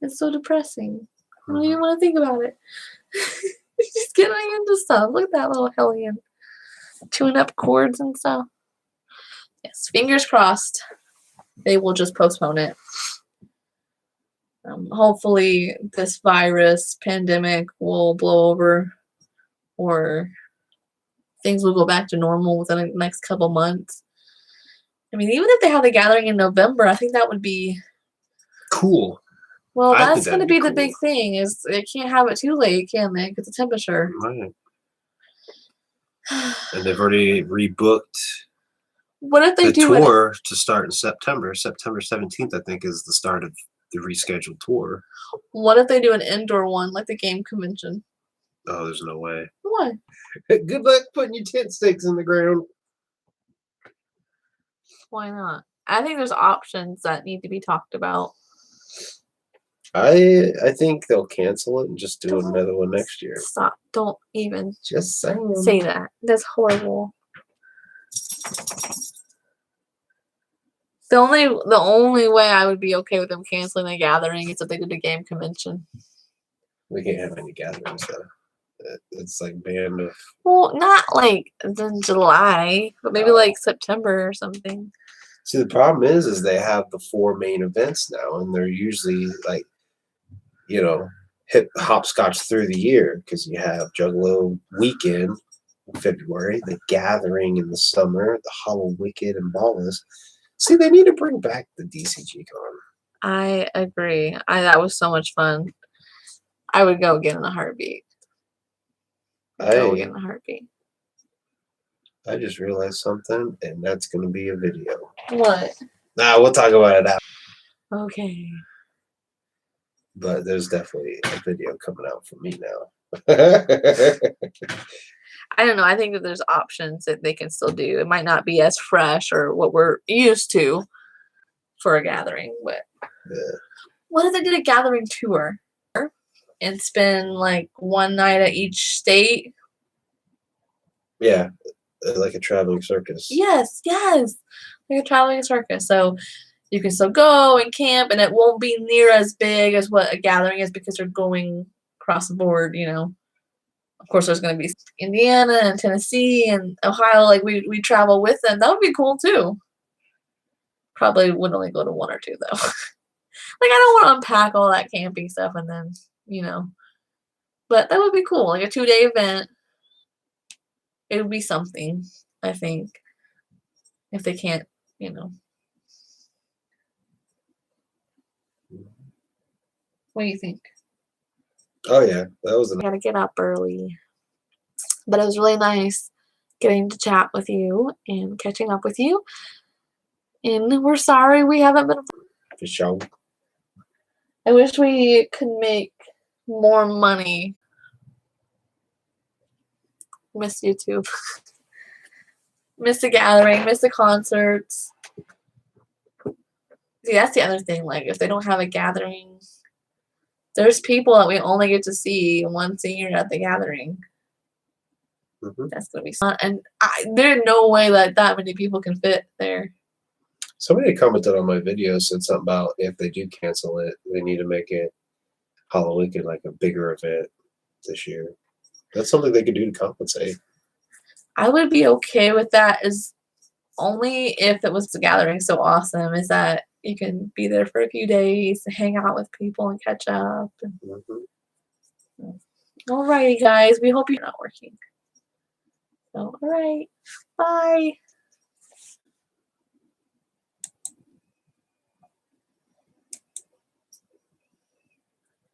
It's so depressing. I don't even want to think about it. Just getting into stuff. Look at that little hellion. Tuning up chords and stuff. Yes, fingers crossed. They will just postpone it. Hopefully this virus pandemic will blow over, or things will go back to normal within the next couple months. I mean, even if they have the gathering in November, I think that would be cool. Well, that's going to be the big thing, is they can't have it too late, can they? Because the temperature. Right. And they've already rebooked what if they the do tour to start in September. September 17th, I think, is the start of the rescheduled tour. What if they do an indoor one, like the game convention? Oh, there's no way. Why? Good luck putting your tent stakes in the ground. Why not? I think there's options that need to be talked about. I think they'll cancel it and just do another one next year. Stop. Don't even just say that. That's horrible. The only way I would be okay with them canceling the gathering is if they did a game convention. We can't have any gatherings though. It's like banned. Well, not like in July, but maybe like September or something. See, the problem is they have the 4 main events now, and they're usually like, hip hopscotch through the year, because you have Juggalo weekend in February, the gathering in the summer, the Hollow Wicked and Ballless. See, they need to bring back the DCG Con. I agree. That was so much fun. I would go again in a heartbeat. Go again in a heartbeat. I just realized something, and that's going to be a video. What? Nah, we'll talk about it after. Okay. But there's definitely a video coming out for me now. I don't know. I think that there's options that they can still do. It might not be as fresh or what we're used to for a gathering, but what if they did a gathering tour and spend like one night at each state? Yeah, like a traveling circus. Yes, like a traveling circus. So you can still go and camp, and it won't be near as big as what a gathering is because they're going across the board, Of course, there's going to be Indiana and Tennessee and Ohio. Like, we travel with them. That would be cool, too. Probably would only go to 1 or 2, though. Like, I don't want to unpack all that camping stuff and then, But that would be cool. Like, a 2-day event. It would be something, I think. If they can't, What do you think? Oh, yeah. That was I gotta get up early. But it was really nice getting to chat with you and catching up with you. And we're sorry we haven't been. For sure. I wish we could make more money. Miss you too. Miss the gathering, miss the concerts. See, that's the other thing. Like, if they don't have a gathering, there's people that we only get to see once a year at the gathering. That's gonna be fun, and there's no way that many people can fit there. Somebody commented on my video, said something about if they do cancel it, they need to make it Halloween like a bigger event this year. That's something they could do to compensate. I would be okay with that as only if it was the gathering so awesome is that you can be there for a few days to hang out with people and catch up. Alrighty, guys. We hope you're not working. So, alright. Bye.